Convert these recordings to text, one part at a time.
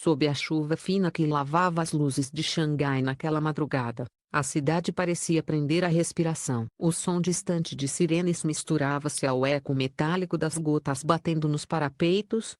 Sob a chuva fina que lavava as luzes de Xangai naquela madrugada, a cidade parecia prender a respiração. O som distante de sirenes misturava-se ao eco metálico das gotas batendo nos parapeitos.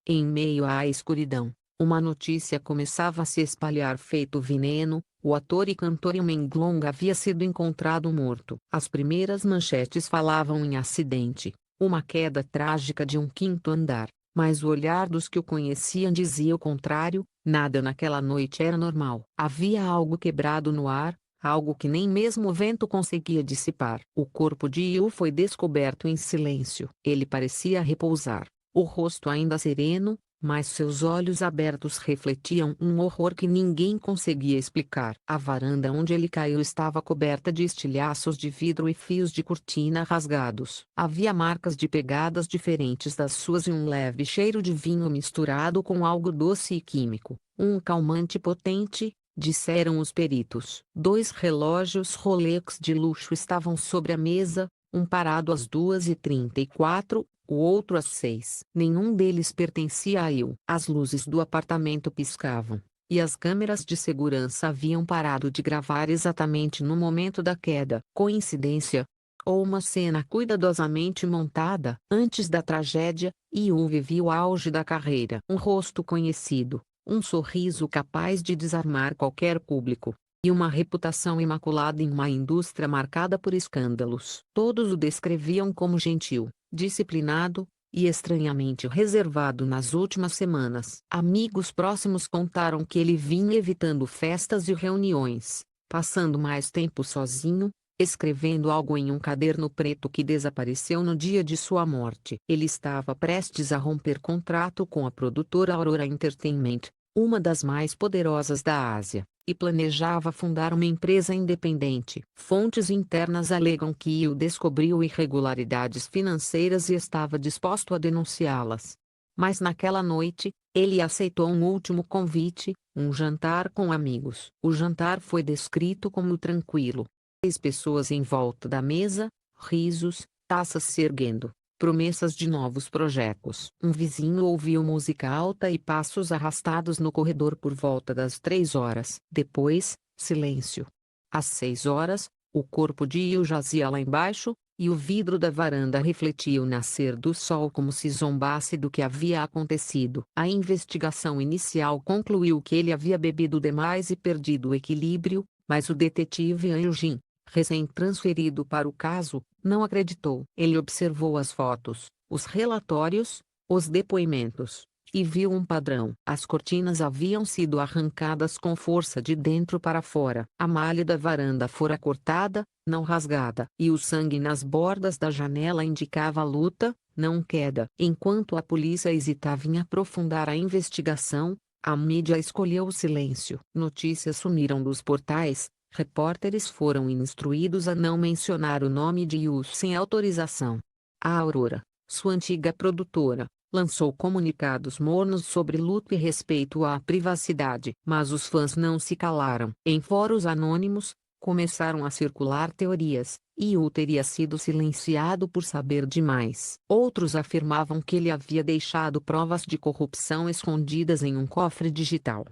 Em meio à escuridão, uma notícia começava a se espalhar feito veneno: o ator e cantor Yumen Glong havia sido encontrado morto. As primeiras manchetes falavam em acidente, uma queda trágica de um quinto andar, mas o olhar dos que o conheciam dizia o contrário. Nada naquela noite era normal. Havia algo quebrado no ar, algo que nem mesmo o vento conseguia dissipar. O corpo de Yu foi descoberto em silêncio. Ele parecia repousar, o rosto ainda sereno, mas seus olhos abertos refletiam um horror que ninguém conseguia explicar. A varanda onde ele caiu estava coberta de estilhaços de vidro e fios de cortina rasgados. Havia marcas de pegadas diferentes das suas e um leve cheiro de vinho misturado com algo doce e químico. Um calmante potente, disseram os peritos. 2 relógios Rolex de luxo estavam sobre a mesa, um parado às 2h34, o outro às 6. Nenhum deles pertencia a Yu. As luzes do apartamento piscavam, e as câmeras de segurança haviam parado de gravar exatamente no momento da queda. Coincidência? Ou uma cena cuidadosamente montada? Antes da tragédia, Yu vivia o auge da carreira. Um rosto conhecido, um sorriso capaz de desarmar qualquer público, e uma reputação imaculada em uma indústria marcada por escândalos. Todos o descreviam como gentil, disciplinado e estranhamente reservado nas últimas semanas. Amigos próximos contaram que ele vinha evitando festas e reuniões, passando mais tempo sozinho, escrevendo algo em um caderno preto que desapareceu no dia de sua morte. Ele estava prestes a romper contrato com a produtora Aurora Entertainment, uma das mais poderosas da Ásia, e planejava fundar uma empresa independente. Fontes internas alegam que Yu descobriu irregularidades financeiras e estava disposto a denunciá-las. Mas naquela noite, ele aceitou um último convite, um jantar com amigos. O jantar foi descrito como tranquilo. 6 pessoas em volta da mesa, risos, taças se erguendo, promessas de novos projetos. Um vizinho ouviu música alta e passos arrastados no corredor por volta das 3 horas. Depois, silêncio. Às 6 horas, o corpo de Yu jazia lá embaixo, e o vidro da varanda refletia o nascer do sol como se zombasse do que havia acontecido. A investigação inicial concluiu que ele havia bebido demais e perdido o equilíbrio, mas o detetive Eugene, recém-transferido para o caso, não acreditou. Ele observou as fotos, os relatórios, os depoimentos, e viu um padrão. As cortinas haviam sido arrancadas com força de dentro para fora. A malha da varanda fora cortada, não rasgada. E o sangue nas bordas da janela indicava luta, não queda. Enquanto a polícia hesitava em aprofundar a investigação, a mídia escolheu o silêncio. Notícias sumiram dos portais. Repórteres foram instruídos a não mencionar o nome de Yu sem autorização. A Aurora, sua antiga produtora, lançou comunicados mornos sobre luto e respeito à privacidade. Mas os fãs não se calaram. Em fóruns anônimos, começaram a circular teorias: Yu teria sido silenciado por saber demais. Outros afirmavam que ele havia deixado provas de corrupção escondidas em um cofre digital.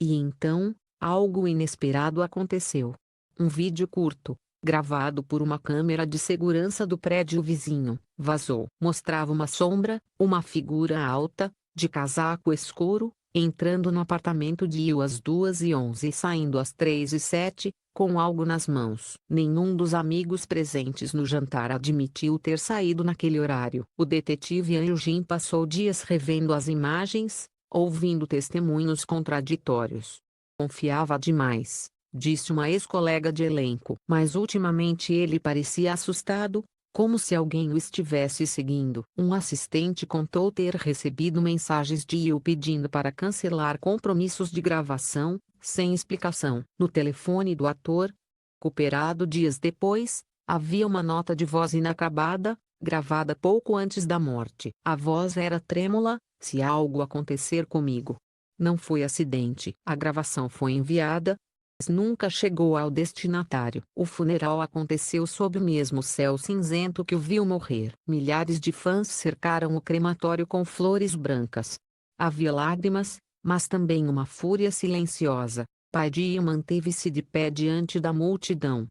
E então, algo inesperado aconteceu. Um vídeo curto, gravado por uma câmera de segurança do prédio vizinho, vazou. Mostrava uma sombra, uma figura alta, de casaco escuro, entrando no apartamento de Yu às 2h11 e saindo às 3h07, com algo nas mãos. Nenhum dos amigos presentes no jantar admitiu ter saído naquele horário. O detetive Eugene passou dias revendo as imagens, ouvindo testemunhos contraditórios. Confiava demais, disse uma ex-colega de elenco. Mas ultimamente ele parecia assustado, como se alguém o estivesse seguindo. Um assistente contou ter recebido mensagens de Yu pedindo para cancelar compromissos de gravação, sem explicação. No telefone do ator, recuperado dias depois, havia uma nota de voz inacabada, gravada pouco antes da morte. A voz era trêmula: se algo acontecer comigo, não foi acidente. A gravação foi enviada, mas nunca chegou ao destinatário. O funeral aconteceu sob o mesmo céu cinzento que o viu morrer. Milhares de fãs cercaram o crematório com flores brancas. Havia lágrimas, mas também uma fúria silenciosa. Pai de Ian manteve-se de pé diante da multidão,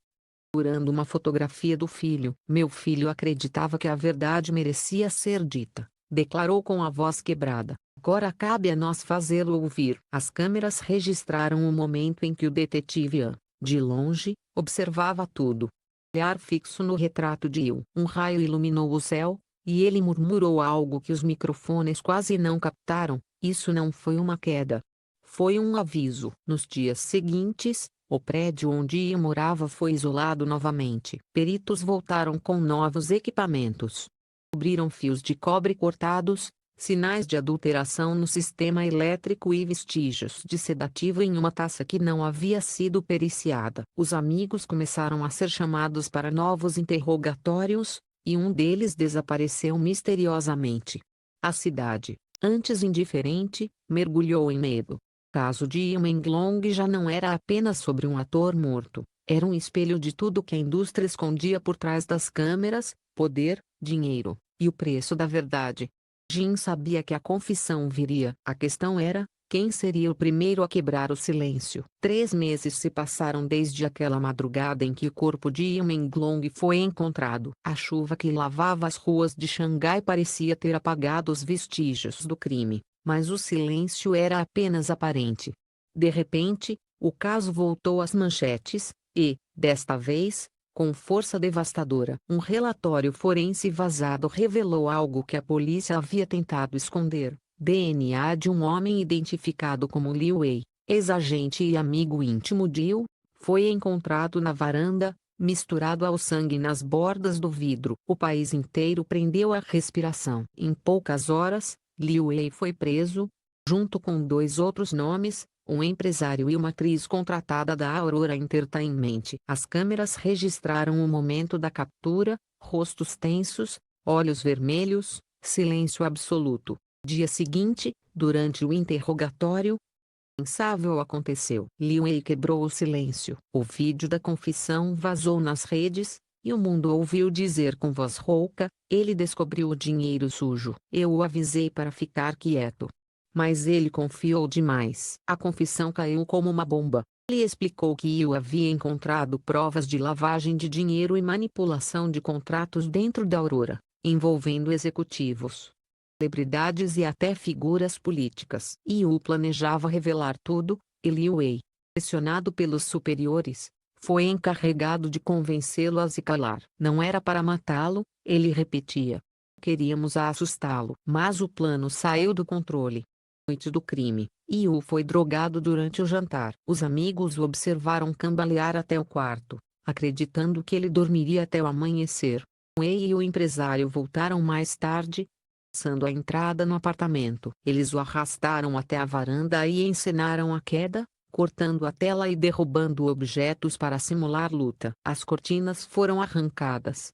segurando uma fotografia do filho. Meu filho acreditava que a verdade merecia ser dita, declarou com a voz quebrada. Agora cabe a nós fazê-lo ouvir. As câmeras registraram o momento em que o detetive Ian, de longe, observava tudo. Olhar fixo no retrato de Will. Um raio iluminou o céu, e ele murmurou algo que os microfones quase não captaram. Isso não foi uma queda. Foi um aviso. Nos dias seguintes, o prédio onde Ian morava foi isolado novamente. Peritos voltaram com novos equipamentos. Cobriram fios de cobre cortados, sinais de adulteração no sistema elétrico e vestígios de sedativo em uma taça que não havia sido periciada. Os amigos começaram a ser chamados para novos interrogatórios, e um deles desapareceu misteriosamente. A cidade, antes indiferente, mergulhou em medo. O caso de Ian Menglong já não era apenas sobre um ator morto, era um espelho de tudo que a indústria escondia por trás das câmeras: poder, dinheiro, e o preço da verdade. Jim sabia que a confissão viria. A questão era, quem seria o primeiro a quebrar o silêncio? 3 meses se passaram desde aquela madrugada em que o corpo de Ian Menglong foi encontrado. A chuva que lavava as ruas de Xangai parecia ter apagado os vestígios do crime, mas o silêncio era apenas aparente. De repente, o caso voltou às manchetes, e, desta vez, com força devastadora. Um relatório forense vazado revelou algo que a polícia havia tentado esconder: DNA de um homem identificado como Liu Wei, ex-agente e amigo íntimo de Will, foi encontrado na varanda, misturado ao sangue nas bordas do vidro. O país inteiro prendeu a respiração. Em poucas horas, Liu Wei foi preso, junto com 2 outros nomes, um empresário e uma atriz contratada da Aurora Entertainment. As câmeras registraram o momento da captura: rostos tensos, olhos vermelhos, silêncio absoluto. Dia seguinte, durante o interrogatório, o impensável aconteceu. Liu Wei quebrou o silêncio. O vídeo da confissão vazou nas redes, e o mundo ouviu dizer com voz rouca: ele descobriu o dinheiro sujo. Eu o avisei para ficar quieto. Mas ele confiou demais. A confissão caiu como uma bomba. Ele explicou que Will havia encontrado provas de lavagem de dinheiro e manipulação de contratos dentro da Aurora, envolvendo executivos, celebridades e até figuras políticas. Will planejava revelar tudo, e Liu Wei, pressionado pelos superiores, foi encarregado de convencê-lo a se calar. Não era para matá-lo, ele repetia. Queríamos assustá-lo. Mas o plano saiu do controle. Noite do crime, Will foi drogado durante o jantar. Os amigos o observaram cambalear até o quarto, acreditando que ele dormiria até o amanhecer. Wei e o empresário voltaram mais tarde, forçando a entrada no apartamento. Eles o arrastaram até a varanda e encenaram a queda, cortando a tela e derrubando objetos para simular luta. As cortinas foram arrancadas.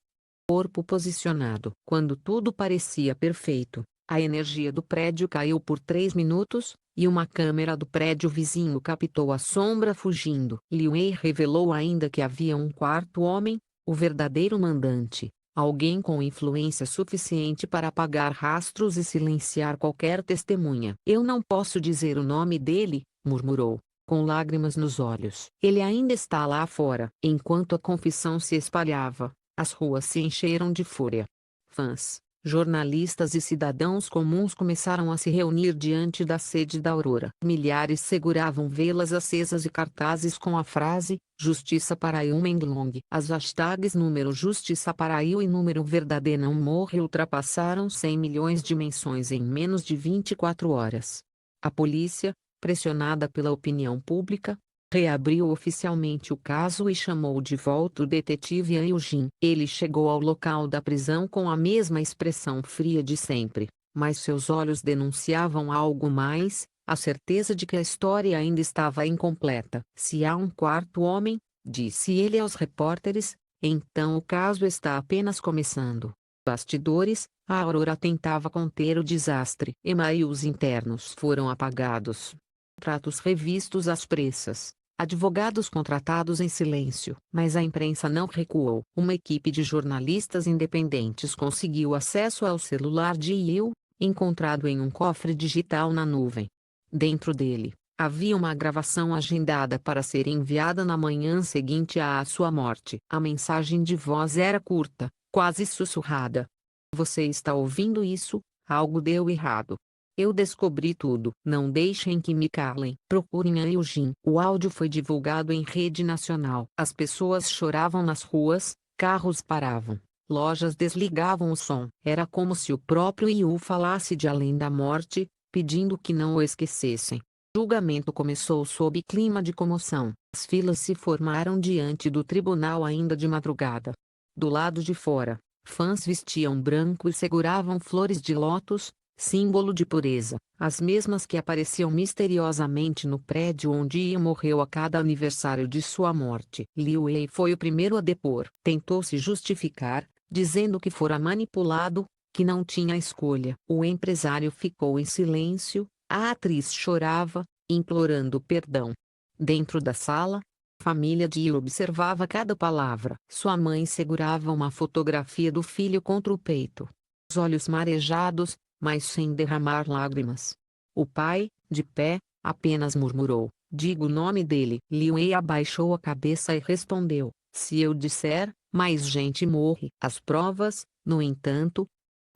Corpo posicionado. Quando tudo parecia perfeito, a energia do prédio caiu por 3 minutos, e uma câmera do prédio vizinho captou a sombra fugindo. Liu Wei revelou ainda que havia um quarto homem, o verdadeiro mandante, alguém com influência suficiente para apagar rastros e silenciar qualquer testemunha. Eu não posso dizer o nome dele, murmurou, com lágrimas nos olhos. Ele ainda está lá fora. Enquanto a confissão se espalhava, as ruas se encheram de fúria. Fãs, jornalistas e cidadãos comuns começaram a se reunir diante da sede da Aurora. Milhares seguravam velas acesas e cartazes com a frase: Justiça para Ian Menglong. As hashtags número Justiça para Ian e número Verdade não morre ultrapassaram 100 milhões de menções em menos de 24 horas. A polícia, pressionada pela opinião pública, reabriu oficialmente o caso e chamou de volta o detetive Ian Eugene. Ele chegou ao local da prisão com a mesma expressão fria de sempre, mas seus olhos denunciavam algo mais: a certeza de que a história ainda estava incompleta. Se há um quarto homem, disse ele aos repórteres, então o caso está apenas começando. Bastidores, a Aurora tentava conter o desastre. E-mails internos foram apagados. Contratos revistos às pressas. Advogados contratados em silêncio. Mas a imprensa não recuou. Uma equipe de jornalistas independentes conseguiu acesso ao celular de Will, encontrado em um cofre digital na nuvem. Dentro dele, havia uma gravação agendada para ser enviada na manhã seguinte à sua morte. A mensagem de voz era curta, quase sussurrada. Você está ouvindo isso? Algo deu errado. Eu descobri tudo. Não deixem que me calem. Procurem a Eugene. O áudio foi divulgado em rede nacional. As pessoas choravam nas ruas, carros paravam, lojas desligavam o som. Era como se o próprio Yu falasse de além da morte, pedindo que não o esquecessem. O julgamento começou sob clima de comoção. As filas se formaram diante do tribunal ainda de madrugada. Do lado de fora, fãs vestiam branco e seguravam flores de lótus, símbolo de pureza, as mesmas que apareciam misteriosamente no prédio onde Ian morreu a cada aniversário de sua morte. Liu Wei foi o primeiro a depor. Tentou se justificar, dizendo que fora manipulado, que não tinha escolha. O empresário ficou em silêncio, a atriz chorava, implorando perdão. Dentro da sala, a família de Yu observava cada palavra. Sua mãe segurava uma fotografia do filho contra o peito. Os olhos marejados, mas sem derramar lágrimas. O pai, de pé, apenas murmurou: diga o nome dele. Liu Wei abaixou a cabeça e respondeu: se eu disser, mais gente morre. As provas, no entanto,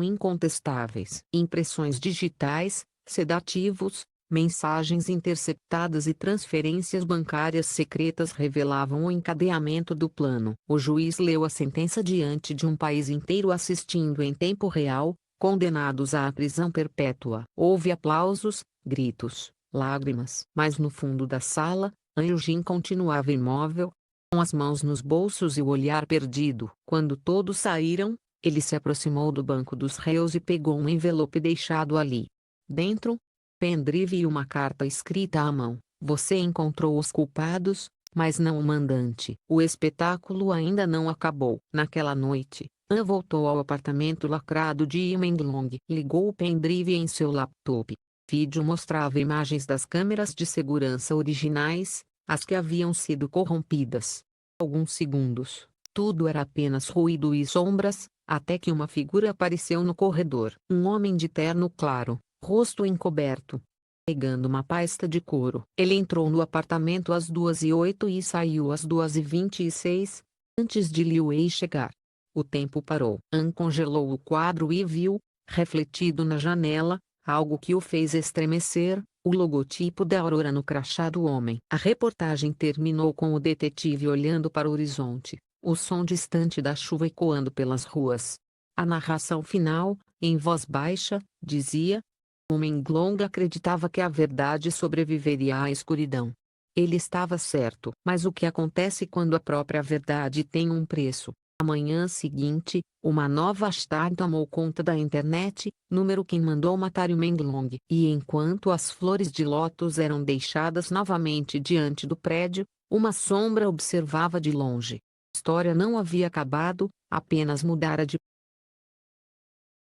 incontestáveis. Impressões digitais, sedativos, mensagens interceptadas e transferências bancárias secretas revelavam o encadeamento do plano. O juiz leu a sentença diante de um país inteiro assistindo em tempo real, condenados à prisão perpétua. Houve aplausos, gritos, lágrimas. Mas no fundo da sala, Eugene continuava imóvel, com as mãos nos bolsos e o olhar perdido. Quando todos saíram, ele se aproximou do banco dos réus e pegou um envelope deixado ali. Dentro, pendrive e uma carta escrita à mão. Você encontrou os culpados, mas não o mandante. O espetáculo ainda não acabou. Naquela noite, An voltou ao apartamento lacrado de Yimenglong. Ligou o pendrive em seu laptop. O vídeo mostrava imagens das câmeras de segurança originais, as que haviam sido corrompidas. Alguns segundos, tudo era apenas ruído e sombras, até que uma figura apareceu no corredor. Um homem de terno claro, rosto encoberto, pegando uma pasta de couro. Ele entrou no apartamento às 2h08 e saiu às 2h26, antes de Liu Wei chegar. O tempo parou. An congelou o quadro e viu, refletido na janela, algo que o fez estremecer, o logotipo da Aurora no crachá do homem. A reportagem terminou com o detetive olhando para o horizonte, o som distante da chuva ecoando pelas ruas. A narração final, em voz baixa, dizia: o Menglong acreditava que a verdade sobreviveria à escuridão. Ele estava certo. Mas o que acontece quando a própria verdade tem um preço? Na manhã seguinte, uma nova hashtag tomou conta da internet, número quem mandou matar o Menglong. E enquanto as flores de lótus eram deixadas novamente diante do prédio, uma sombra observava de longe. A história não havia acabado, apenas mudara de